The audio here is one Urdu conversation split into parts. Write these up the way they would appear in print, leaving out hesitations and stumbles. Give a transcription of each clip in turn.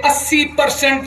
80%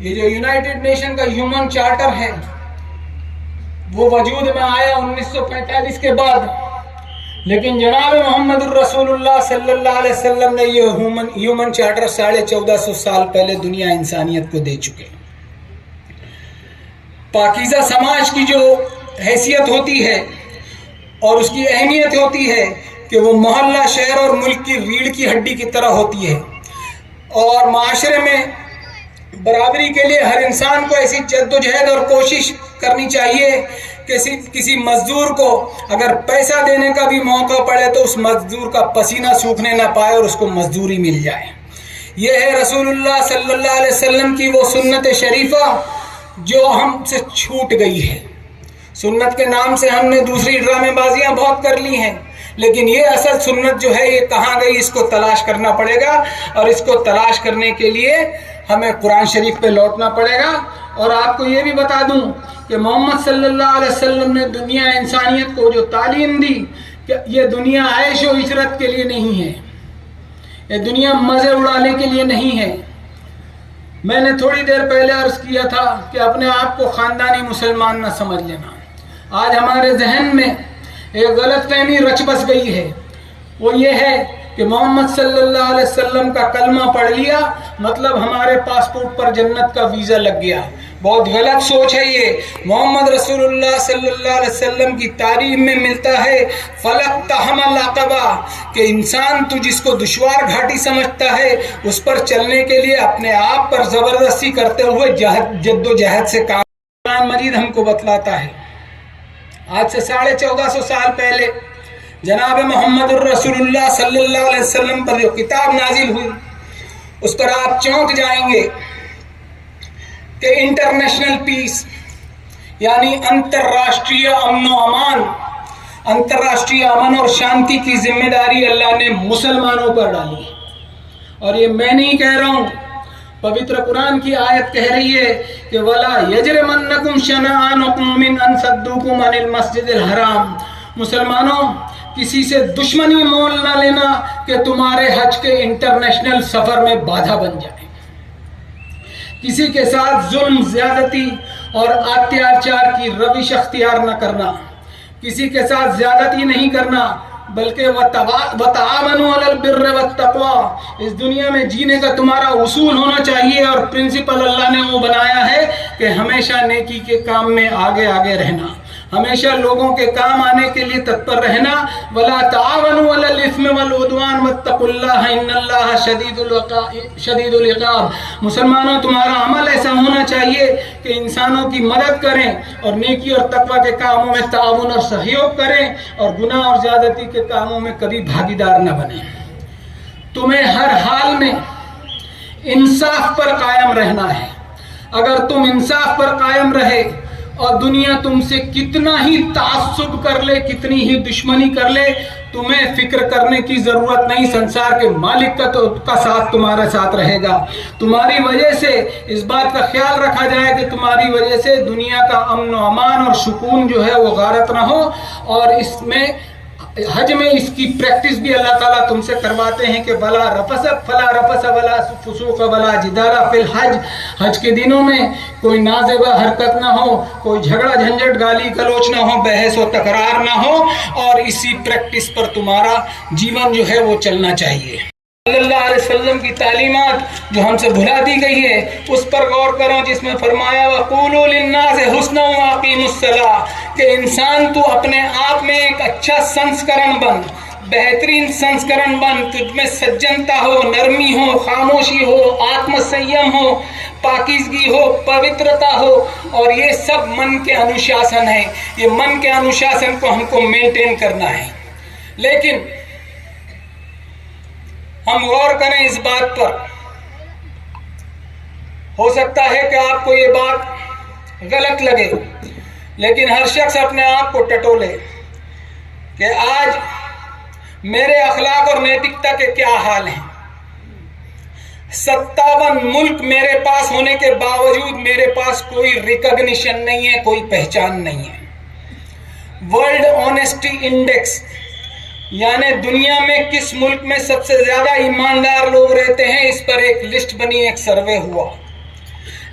یہ جو یونائٹڈ نیشن کا ہیومن چارٹر ہے وہ وجود میں آیا 1945 کے بعد، لیکن جناب محمد الرسول اللہ صلی اللہ علیہ وسلم نے یہ ہیومن چارٹر 1450 سال پہلے دنیا انسانیت کو دے چکے۔ پاکیزہ سماج کی جو حیثیت ہوتی ہے اور اس کی اہمیت ہوتی ہے کہ وہ محلہ، شہر اور ملک کی ریڑھ کی ہڈی کی طرح ہوتی ہے، اور معاشرے میں برابری کے لیے ہر انسان کو ایسی جدوجہد اور کوشش کرنی چاہیے کہ کسی مزدور کو اگر پیسہ دینے کا بھی موقع پڑے تو اس مزدور کا پسینہ سوکھنے نہ پائے اور اس کو مزدوری مل جائے۔ یہ ہے رسول اللہ صلی اللہ علیہ وسلم کی وہ سنت شریفہ جو ہم سے چھوٹ گئی ہے۔ سنت کے نام سے ہم نے دوسری ڈرامے بازیاں بہت کر لی ہیں، لیکن یہ اصل سنت جو ہے یہ کہاں گئی، اس کو تلاش کرنا پڑے گا، اور اس کو تلاش کرنے کے لیے ہمیں قرآن شریف پہ لوٹنا پڑے گا۔ اور آپ کو یہ بھی بتا دوں کہ محمد صلی اللہ علیہ وسلم نے دنیا انسانیت کو جو تعلیم دی کہ یہ دنیا عیش و عشرت کے لیے نہیں ہے، یہ دنیا مزے اڑانے کے لیے نہیں ہے۔ میں نے تھوڑی دیر پہلے عرض کیا تھا کہ اپنے آپ کو خاندانی مسلمان نہ سمجھ لینا۔ آج ہمارے ذہن میں ایک غلط فہمی رچ بس گئی ہے، وہ یہ ہے کہ محمد صلی اللہ علیہ وسلم کا کلمہ پڑھ لیا مطلب ہمارے پاسپورٹ پر جنت کا ویزا لگ گیا۔ بہت غلط سوچ ہے یہ۔ محمد رسول اللہ صلی اللہ علیہ وسلم کی تعلیم میں ملتا ہے فلقتحم العقبہ، کہ انسان تو جس کو دشوار گھاٹی سمجھتا ہے اس پر چلنے کے لیے اپنے آپ پر زبردستی کرتے ہوئے جد و جہد سے کام۔ قرآن مجید ہم کو بتلاتا ہے آج سے 1450 سال پہلے جناب محمد الرسول اللہ صلی اللہ علیہ وسلم پر جو کتاب نازل ہوئی اس پر آپ چونک جائیں گے کہ انٹرنیشنل پیس یعنی انترراشٹریہ امن و امان، انترراشٹریہ امن اور شانتی کی ذمہ داری اللہ نے مسلمانوں پر ڈالی۔ اور یہ میں نہیں کہہ رہا ہوں، پوتر قرآن کی آیت کہہ رہی ہے کہ وَلَا يَجْرِمَنَّكُمْ شَنَآنُ قَوْمٍ أَن صَدُّوكُمْ عَنِ الْمَسْجِدِ الْحَرَامِ۔ مسلمانوں، کسی سے دشمنی مول نہ لینا کہ تمہارے حج کے انٹرنیشنل سفر میں بادھا بن جائے۔ کسی کے ساتھ ظلم، زیادتی اور اتیاچار کی روش اختیار نہ کرنا، کسی کے ساتھ زیادتی نہیں کرنا، بلکہ وَتَعَاوَنُوا عَلَى الْبِرِّ وَالتَّقْوَىٰ۔ اس دنیا میں جینے کا تمہارا اصول ہونا چاہیے اور پرنسپل اللہ نے وہ بنایا ہے کہ ہمیشہ نیکی کے کام میں آگے آگے رہنا، ہمیشہ لوگوں کے کام آنے کے لیے تتپر رہنا۔ وَلَا تَعَاوَنُوا عَلَى الْإِثْمِ وَالْعُدْوَانِ وَاتَّقُوا اللَّهَ إِنَّ اللَّهَ شَدِيدُ الْعِقَابِ۔ مسلمانوں، تمہارا عمل ایسا ہونا چاہیے کہ انسانوں کی مدد کریں اور نیکی اور تقوی کے کاموں میں تعاون اور سہیوگ کریں اور گناہ اور زیادتی کے کاموں میں کبھی بھاگیدار نہ بنیں۔ تمہیں ہر حال میں انصاف پر قائم رہنا ہے۔ اگر تم انصاف پر قائم رہے اور دنیا تم سے کتنا ہی تعصب کر لے، کتنی ہی دشمنی کر لے، تمہیں فکر کرنے کی ضرورت نہیں، سنسار کے مالک کا ساتھ تمہارے ساتھ رہے گا۔ تمہاری وجہ سے اس بات کا خیال رکھا جائے کہ تمہاری وجہ سے دنیا کا امن و امان اور سکون جو ہے وہ غارت نہ ہو۔ اور اس میں حج میں اس کی پریکٹس بھی اللہ تعالیٰ تم سے کرواتے ہیں کہ فلا رفث ولا فسوق ولا جدال فی الحج۔ حج کے دنوں میں کوئی نازیبا حرکت نہ ہو، کوئی جھگڑا جھنجٹ گالی گلوچ نہ ہو، بحث و تکرار نہ ہو، اور اسی پریکٹس پر تمہارا جیون جو ہے وہ چلنا چاہیے۔ صلی اللہ علیہ وسلم کی تعلیمات جو ہم سے بھلا دی گئی ہے اس پر غور کرو، جس میں فرمایا وَقُولُوا لِلنَّاسِ حُسْنًا وَأَقِیمُوا الصَّلَاةَ، کہ انسان تو اپنے آپ میں ایک اچھا سنسکرن بن، بہترین سنسکرن بن، تجھ میں سجنتا ہو، نرمی ہو، خاموشی ہو، آتم سیم ہو، پاکیزگی ہو، پوترتا ہو، اور یہ سب من کے انوشاسن ہے۔ یہ من کے انوشاسن کو ہم کو مینٹین کرنا ہے۔ لیکن ہم غور کریں اس بات پر، ہو سکتا ہے کہ آپ کو یہ بات غلط لگے، لیکن ہر شخص اپنے آپ کو ٹٹولے کہ آج میرے اخلاق اور نیتکتا کے کیا حال ہیں۔ 57 ملک میرے پاس ہونے کے باوجود میرے پاس کوئی ریکگنیشن نہیں ہے، کوئی پہچان نہیں ہے۔ ورلڈ آنیسٹی انڈیکس یعنی دنیا میں کس ملک میں سب سے زیادہ ایماندار لوگ رہتے ہیں، اس پر ایک لسٹ بنی، ایک سروے ہوا۔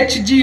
H.G.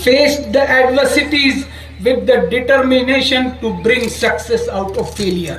faced the adversities with the determination to bring success out of failure।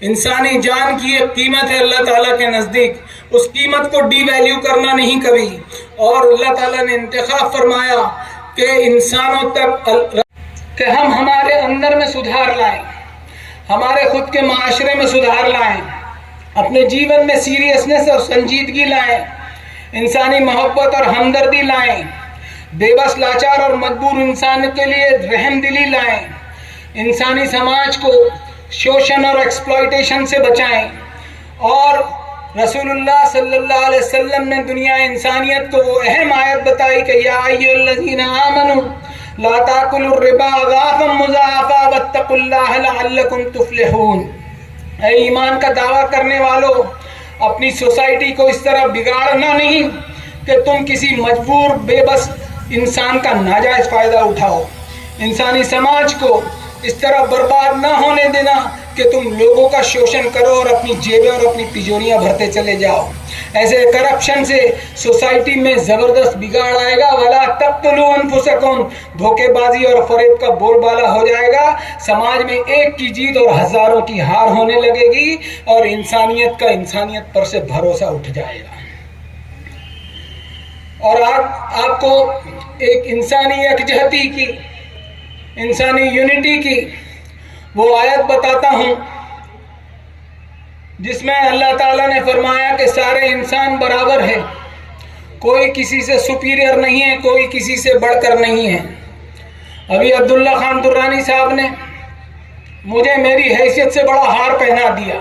انسانی جان کی ایک قیمت ہے اللہ تعالیٰ کے نزدیک، اس قیمت کو ڈی ویلیو کرنا نہیں کبھی. اور اللہ تعالیٰ نے انتخاب فرمایا کہ انسانوں تک کہ ہم ہمارے اندر میں سدھار لائیں، ہمارے خود کے معاشرے میں سدھار لائیں، اپنے جیون میں سیریسنس اور سنجیدگی لائیں، انسانی محبت اور ہمدردی لائیں، بے بس لاچار اور مجبور انسان کے لیے رحم دلی لائیں، انسانی سماج کو شوشن اور ایکسپلائٹیشن سے بچائیں. اور رسول اللہ صلی اللہ علیہ وسلم نے دنیا انسانیت کو وہ اہم آیت بتائی کہ یا ایھا الذین آمنوا لا تاکلوا الربا اضعافا مضاعفا واتقوا اللہ لعلکم تفلحون. اے ایمان کا دعویٰ کرنے والوں، اپنی سوسائٹی کو اس طرح بگاڑنا نہیں کہ تم کسی مجبور بے بس انسان کا ناجائز فائدہ اٹھاؤ، انسانی سماج کو اس طرح برباد نہ ہونے دینا کہ تم لوگوں کا شوشن کرو اور اپنی جیبیں اور اپنی تجوریاں بھرتے چلے جاؤ. ایسے کرپشن سے سوسائٹی میں زبردست بگاڑ آئے گا. وَلَا تَقْتُلُوا أَنفُسَكُمْ، دھوکے بازی اور فریب کا بول بالا ہو جائے گا. سماج میں ایک کی جیت اور ہزاروں کی ہار ہونے لگے گی اور انسانیت کا انسانیت پر سے بھروسہ اٹھ جائے گا. اور آپ کو ایک انسانی یکجہتی کی، انسانی یونٹی کی وہ آیت بتاتا ہوں جس میں اللہ تعالیٰ نے فرمایا کہ سارے انسان برابر ہیں، کوئی کسی سے سپیریئر نہیں ہے، کوئی کسی سے بڑھ کر نہیں ہے. ابھی عبداللہ خان درانی صاحب نے مجھے میری حیثیت سے بڑا ہار پہنا دیا،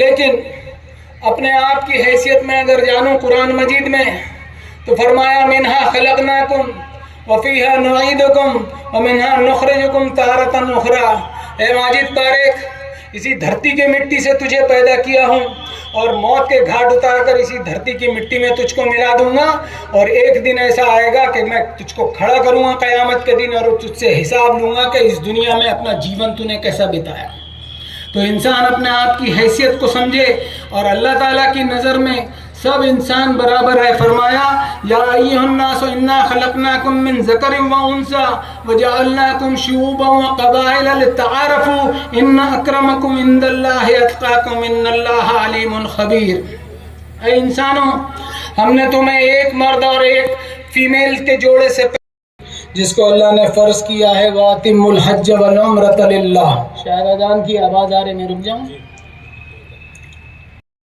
لیکن اپنے آپ کی حیثیت میں اگر جانوں قرآن مجید میں تو فرمایا منہا خلقناکم وفیہا نعیدکم ومنہا نخرجکم تارۃ اخری. اے ماجد طارق، اسی دھرتی کی مٹی سے تجھے پیدا کیا ہوں اور موت کے گھاٹ اتار کر اسی دھرتی کی مٹی میں تجھ کو ملا دوں گا، اور ایک دن ایسا آئے گا کہ میں تجھ کو کھڑا کروں گا قیامت کے دن اور تجھ سے حساب لوں گا کہ اس دنیا میں اپنا جیون تو نے کیسا بتایا. تو انسان اپنے آپ کی حیثیت کو سمجھے اور اللہ تعالیٰ کی نظر میں سب انسان برابر ہے. فرمایا یا ایھا الناس انا خلقناکم من ذکر و انثی وجعلناکم شعوبا وقبائل لتعارفوا ان اکرمکم عند اللہ اتقاکم ان اللہ علیم خبیر. اے انسانوں، ہم نے تمہیں ایک مرد اور ایک فیمیل کے جوڑے سے جس کو اللہ نے فرض کیا ہے وَأَتِمُّوا الْحَجَّ وَالْعُمْرَةَ لِلَّهِ. شاید اذان کی آواز آ رہی، میں رک جاؤں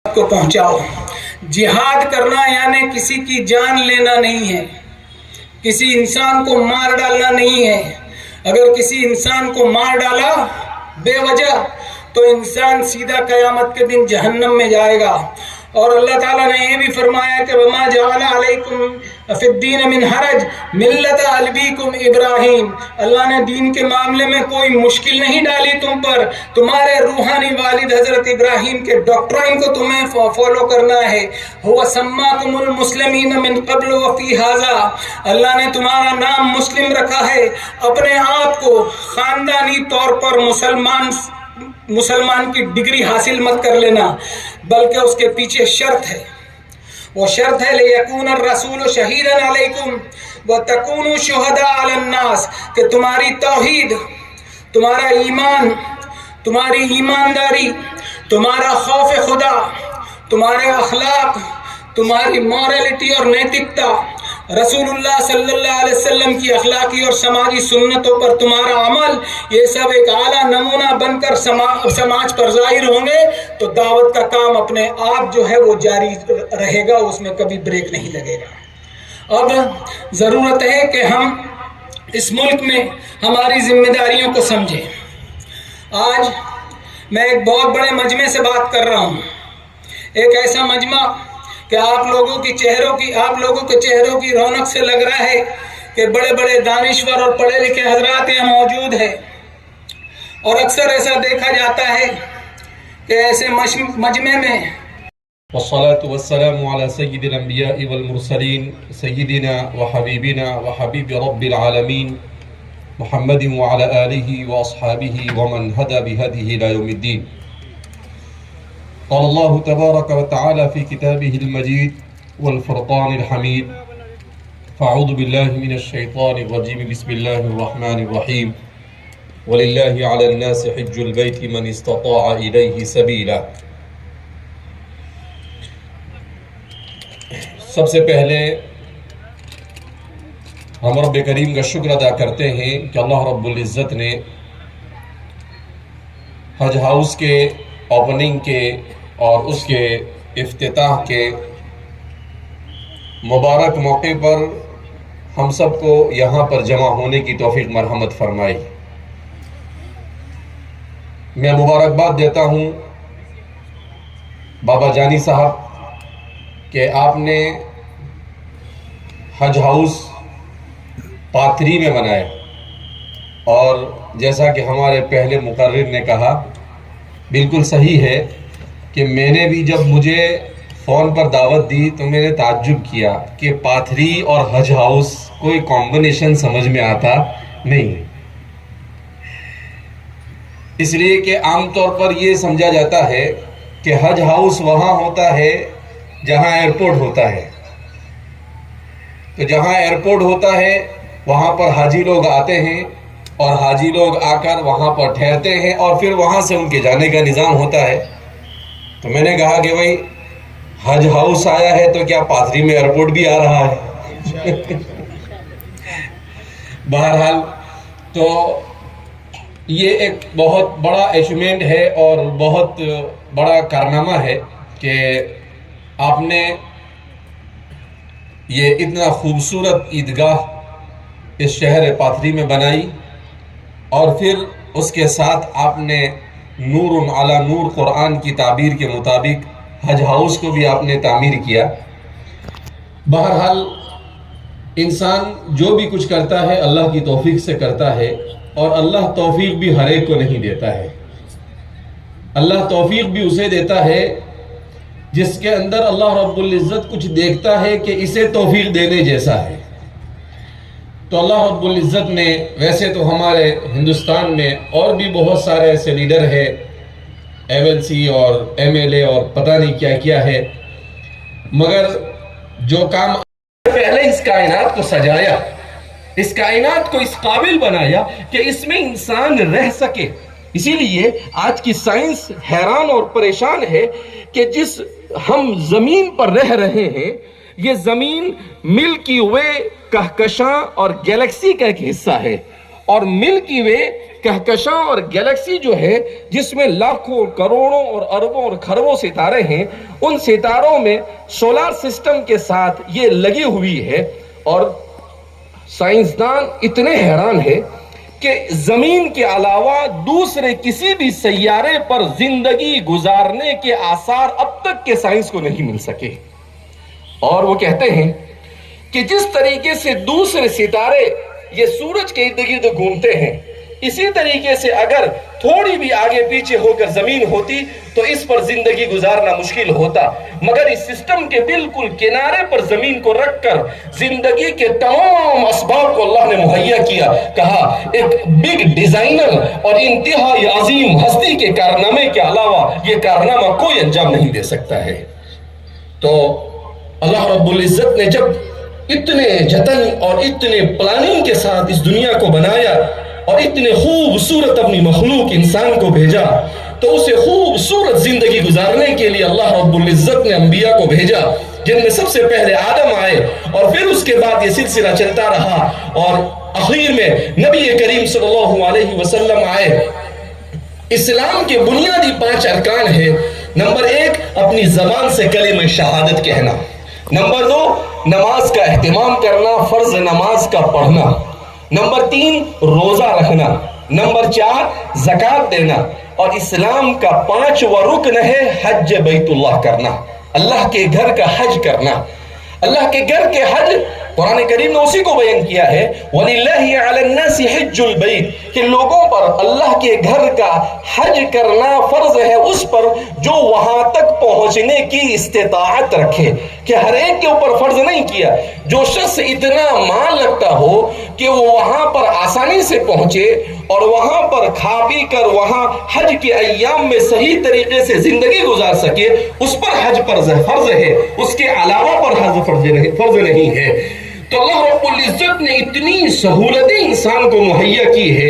کو پہنچاؤ. جہاد کرنا یعنی کسی کی جان لینا نہیں ہے، کسی انسان کو مار ڈالنا نہیں ہے. اگر کسی انسان کو مار ڈالا بے وجہ تو انسان سیدھا قیامت کے دن جہنم میں جائے گا. اور اللہ تعالیٰ نے یہ بھی فرمایا کہ وَمَا جَعَلَ عَلَيْكُمْ فِي الدِّينِ مِنْ حَرَجٍ مِلَّةَ أَبِيكُمْ إِبْرَاهِيمَ. اللہ نے دین کے معاملے میں کوئی مشکل نہیں ڈالی تم پر. تمہارے روحانی والد حضرت ابراہیم کے ڈاکٹرائن کو تمہیں فالو کرنا ہے. هُوَ سَمَّاكُمُ الْمُسْلِمِينَ مِنْ قَبْلُ وَفِي هَذَا. اللہ نے تمہارا نام مسلم رکھا ہے. اپنے آپ کو خاندانی طور پر مسلمان کی ڈگری حاصل مت کر لینا، بلکہ اس کے پیچھے شرط ہے. وہ شرط ہے لِيَكُونَ الرَّسُولُ شَهِيدًا عَلَيْكُمْ وَتَكُونُوا شُهَدَاءَ عَلَى النَّاسِ. کہ تمہاری توحید، تمہارا ایمان، تمہاری ایمانداری، تمہارا خوف خدا، تمہارے اخلاق، تمہاری مورالٹی اور نیتکتا، رسول اللہ صلی اللہ علیہ وسلم کی اخلاقی اور سماجی سنتوں پر تمہارا عمل، یہ سب ایک اعلیٰ نمونہ بن کر سماج پر ظاہر ہوں گے تو دعوت کا کام اپنے آپ جو ہے وہ جاری رہے گا، اس میں کبھی بریک نہیں لگے گا. اب ضرورت ہے کہ ہم اس ملک میں ہماری ذمہ داریوں کو سمجھیں. آج میں ایک بہت بڑے مجمع سے بات کر رہا ہوں، ایک ایسا مجمع کہ آپ لوگوں کے چہروں کی رونق سے لگ رہا ہے کہ بڑے بڑے دانشور اور پڑھے لکھے حضرات یہاں موجود ہیں. اور اکثر ایسا دیکھا جاتا ہے کہ ایسے مجمع میں والصلاة والسلام على سيد الأنبياء والمرسلين سيدنا وحبيبنا وحبيب رب العالمين محمد وعلى آله وأصحابه ومن هدى بهديه إلى يوم الدين. قال الله تبارك وتعالى في كتابه المجيد والفرقان الحميد: فأعوذ بالله من الشيطان الرجيم بسم الله الرحمن الرحيم. وَلِلَّهِ عَلَى النَّاسِ حِجُّ الْبَيْتِ مَنِ اسْتَطَاعَ إِلَيْهِ سَبِيلًا۔ سب سے پہلے ہم رب کریم کا شکر ادا کرتے ہیں کہ اللہ رب العزت نے حج ہاؤس کے اوپننگ کے اور اس کے افتتاح کے مبارک موقع پر ہم سب کو یہاں پر جمع ہونے کی توفیق مرحمت فرمائی۔ میں مبارکباد دیتا ہوں بابا جانی صاحب کہ آپ نے حج ہاؤس پاتری میں بنائے، اور جیسا کہ ہمارے پہلے مقرر نے کہا بالکل صحیح ہے کہ میں نے بھی جب مجھے فون پر دعوت دی تو میں نے تعجب کیا کہ پاتری اور حج ہاؤس کوئی کمبینیشن سمجھ میں آتا نہیں، اس لیے کہ عام طور پر یہ سمجھا جاتا ہے کہ حج ہاؤس وہاں ہوتا ہے جہاں ایئرپورٹ ہوتا ہے، تو جہاں ایئرپورٹ ہوتا ہے وہاں پر حاجی لوگ آتے ہیں اور حاجی لوگ آ کر وہاں پر ٹھہرتے ہیں اور پھر وہاں سے ان کے جانے کا نظام ہوتا ہے۔ تو میں نے کہا کہ بھائی حج ہاؤس آیا ہے تو کیا پاتری میں ایئرپورٹ بھی آ رہا ہے؟ بہرحال تو یہ ایک بہت بڑا اچیومنٹ ہے اور بہت بڑا کارنامہ ہے کہ آپ نے یہ اتنا خوبصورت عیدگاہ اس شہر پاتری میں بنائی، اور پھر اس کے ساتھ آپ نے نور علی نور قرآن کی تعبیر کے مطابق حج ہاؤس کو بھی آپ نے تعمیر کیا۔ بہرحال انسان جو بھی کچھ کرتا ہے اللہ کی توفیق سے کرتا ہے، اور اللہ توفیق بھی ہر ایک کو نہیں دیتا ہے۔ اللہ توفیق بھی اسے دیتا ہے جس کے اندر اللہ رب العزت کچھ دیکھتا ہے کہ اسے توفیق دینے جیسا ہے۔ تو اللہ رب العزت نے، ویسے تو ہمارے ہندوستان میں اور بھی بہت سارے ایسے لیڈر ہیں، ایم ایل سی اور ایم ایل اے اور پتہ نہیں کیا کیا ہے، مگر جو کام پہلے اس کائنات کو سجایا، اس کائنات کو اس قابل بنایا کہ اس میں انسان رہ سکے، اسی لیے آج کی سائنس حیران اور پریشان ہے کہ جس ہم زمین پر رہ رہے ہیں، یہ زمین ملکی وے کہکشاں اور گیلیکسی کا ایک حصہ ہے، اور ملکی وے کہکشاں اور گیلیکسی جو ہے جس میں لاکھوں کروڑوں اور اربوں اور کھربوں ستارے ہیں، ان ستاروں میں سولار سسٹم کے ساتھ یہ لگی ہوئی ہے، اور سائنسدان اتنے حیران ہیں کہ زمین کے علاوہ دوسرے کسی بھی سیارے پر زندگی گزارنے کے آثار اب تک کے سائنس کو نہیں مل سکے، اور وہ کہتے ہیں کہ جس طریقے سے دوسرے ستارے یہ سورج کے ارد گرد گھومتے ہیں، اسی طریقے سے اگر تھوڑی بھی آگے پیچھے ہو کر زمین ہوتی تو اس پر زندگی گزارنا مشکل ہوتا، مگر اس سسٹم کے بالکل کنارے پر زمین کو رکھ کر زندگی کے تمام اسباب کو اللہ نے مہیا کیا۔ کہا ایک بگ ڈیزائنر اور انتہائی عظیم ہستی کے کارنامے کے علاوہ یہ کارنامہ کوئی انجام نہیں دے سکتا ہے۔ تو اللہ رب العزت نے جب اتنے جتن اور اتنے پلاننگ کے ساتھ اس دنیا کو بنایا اور اتنے خوبصورت اپنی مخلوق انسان کو بھیجا، تو اسے خوبصورت زندگی گزارنے کے لیے اللہ رب العزت نے انبیاء کو بھیجا، جن میں سب سے پہلے آدم آئے، اور پھر اس کے بعد یہ سلسلہ چلتا رہا، اور آخر میں نبی کریم صلی اللہ علیہ وسلم آئے۔ اسلام کے بنیادی 5 ارکان ہیں۔ نمبر 1 اپنی زبان سے کلمہ شہادت کہنا، نمبر 2 نماز کا اہتمام کرنا، فرض نماز کا پڑھنا، نمبر 3 روزہ رکھنا، نمبر 4 زکوٰۃ دینا، اور اسلام کا 5واں رکن ہے حج بیت اللہ کرنا، اللہ کے گھر کا حج کرنا۔ اللہ کے گھر کے حج قرآن کریم نے اسی کو بیان کیا ہے، وَلِلَّهِ عَلَى النَّاسِ حِجُّ الْبَيْتِ، کہ لوگوں پر اللہ کے گھر کا حج کرنا فرض ہے اس پر جو وہاں تک پہنچنے کی استطاعت رکھے، کہ ہر ایک کے اوپر فرض نہیں کیا۔ جو شخص اتنا مال رکھتا ہو کہ وہ وہاں پر آسانی سے پہنچے اور وہاں پر کھا پی کر وہاں حج کے ایام میں صحیح طریقے سے زندگی گزار سکے، اس پر حج فرض ہے، اس کے علاوہ پر حج فرض نہیں ہے۔ تو اللہ رب العزت نے اتنی سہولتیں انسان کو مہیا کی ہے،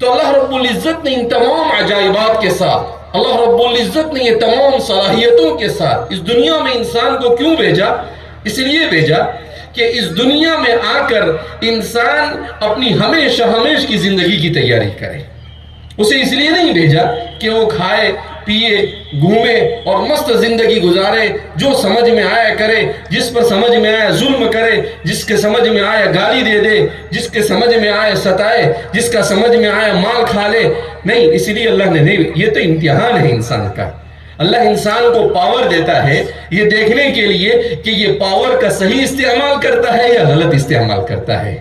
تو اللہ رب العزت نے ان تمام عجائبات کے ساتھ، اللہ رب العزت نے یہ تمام صلاحیتوں کے ساتھ اس دنیا میں انسان کو کیوں بھیجا؟ اس لیے بھیجا کہ اس دنیا میں آ کر انسان اپنی ہمیشہ ہمیش کی زندگی کی تیاری کرے۔ اسے اس لیے نہیں بھیجا کہ وہ کھائے پیے گھومے اور مست زندگی گزارے، جو سمجھ میں آیا کرے، جس پر سمجھ میں آیا ظلم کرے، جس کے سمجھ میں آیا گالی دے دے، جس کے سمجھ میں آیا ستائے، جس کا سمجھ میں آیا مال کھا لے۔ نہیں، اس لیے اللہ نے نہیں، یہ تو امتحان ہے انسان کا۔ اللہ انسان کو پاور دیتا ہے یہ دیکھنے کے لیے کہ یہ پاور کا صحیح استعمال کرتا ہے یا غلط استعمال کرتا ہے۔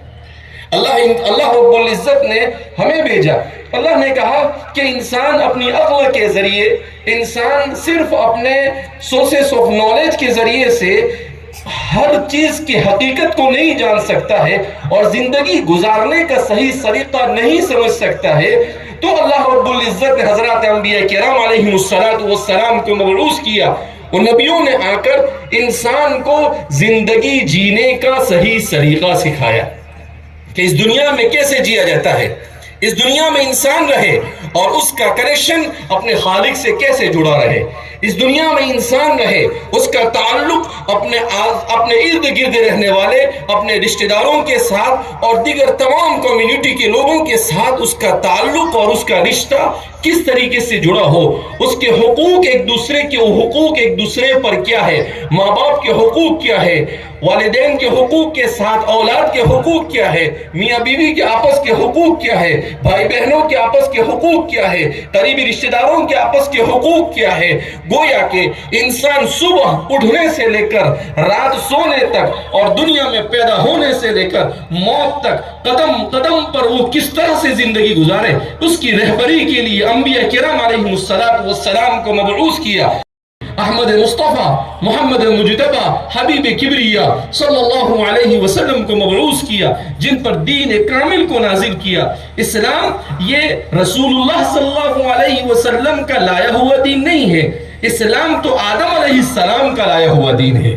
اللہ رب العزت نے ہمیں بھیجا۔ اللہ نے کہا کہ انسان اپنی عقل کے ذریعے، انسان صرف اپنے سورسز آف نالج کے ذریعے سے ہر چیز کی حقیقت کو نہیں جان سکتا ہے اور زندگی گزارنے کا صحیح طریقہ نہیں سمجھ سکتا ہے، تو اللہ رب العزت نے حضرات انبیاء کرام علیہ السلام کو مبعوث کیا۔ ان نبیوں نے آ کر انسان کو زندگی جینے کا صحیح طریقہ سکھایا کہ اس دنیا میں کیسے جیا جاتا ہے، اس دنیا میں انسان رہے اور اس کا کنیکشن اپنے خالق سے کیسے جڑا رہے، اس دنیا میں انسان رہے، اس کا تعلق اپنے ارد گرد رہنے والے اپنے رشتہ داروں کے ساتھ اور دیگر تمام کمیونٹی کے لوگوں کے ساتھ اس کا تعلق اور اس کا رشتہ کس طریقے سے جڑا ہو، اس کے حقوق ایک دوسرے کے حقوق ایک دوسرے پر کیا ہے، ماں باپ کے حقوق کیا ہے، والدین کے حقوق کے ساتھ اولاد کے حقوق کیا ہے، میاں بیوی کے آپس کے حقوق کیا ہے، بھائی بہنوں کے آپس کے حقوق کیا ہے، قریبی رشتہ داروں کے آپس کے حقوق کیا ہے۔ گویا کہ انسان صبح اٹھنے سے لے کر رات سونے تک اور دنیا میں پیدا ہونے سے لے کر موت تک قدم قدم پر وہ کس طرح سے زندگی گزارے، اس کی رہبری کے لیے انبیاء کرام علیہ السلام کو مبعوث کیا۔ احمد مصطفیٰ، محمد مجتبیٰ، حبیب کبریا صلی اللہ علیہ وسلم کو مبعوث کیا، جن پر دین کامل کو نازل کیا۔ اسلام یہ رسول اللہ صلی اللہ علیہ وسلم کا لایا ہوا دین نہیں ہے، اسلام تو آدم علیہ السلام کا لایا ہوا دین ہے۔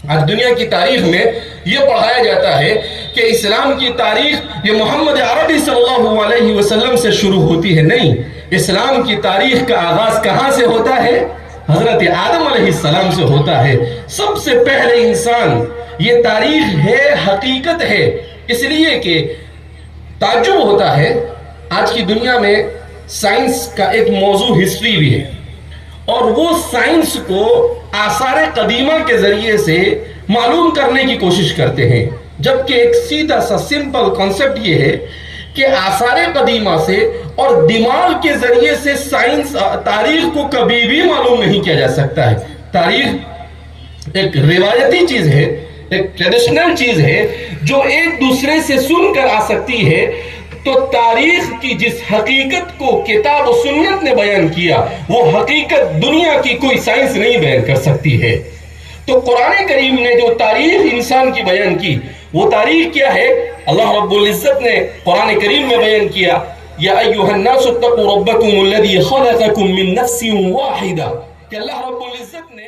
آج دنیا کی تاریخ میں یہ پڑھایا جاتا ہے کہ اسلام کی تاریخ یہ محمد عربی صلی اللہ علیہ وسلم سے شروع ہوتی ہے۔ نہیں، اسلام کی تاریخ کا آغاز کہاں سے ہوتا ہے؟ حضرت آدم علیہ السلام سے ہوتا ہے۔ سب سے پہلے انسان، یہ تاریخ ہے، حقیقت ہے۔ اس لیے کہ تعجب ہوتا ہے، آج کی دنیا میں سائنس کا ایک موضوع ہسٹری بھی ہے، اور وہ سائنس کو آثار قدیمہ کے ذریعے سے معلوم کرنے کی کوشش کرتے ہیں، جبکہ ایک سیدھا سا سمپل کنسپٹ یہ ہے کہ آثار قدیمہ سے اور دماغ کے ذریعے سے سائنس تاریخ کو کبھی بھی معلوم نہیں کیا جا سکتا ہے۔ تاریخ ایک روایتی چیز ہے، ایک ٹریڈیشنل چیز ہے جو ایک دوسرے سے سن کر آ سکتی ہے۔ تو تاریخ کی جس حقیقت کو کتاب و سنت نے بیان کیا، وہ حقیقت دنیا کی کوئی سائنس نہیں بیان کر سکتی ہے۔ تو قرآن کریم نے جو تاریخ انسان کی بیان کی، وہ تاریخ کیا ہے؟ اللہ رب العزت نے قرآن کریم میں بیان کیا، یا ایھا الناس اتقوا ربکم الذی خلقکم من نفس واحدہ، کہ اللہ رب العزت نے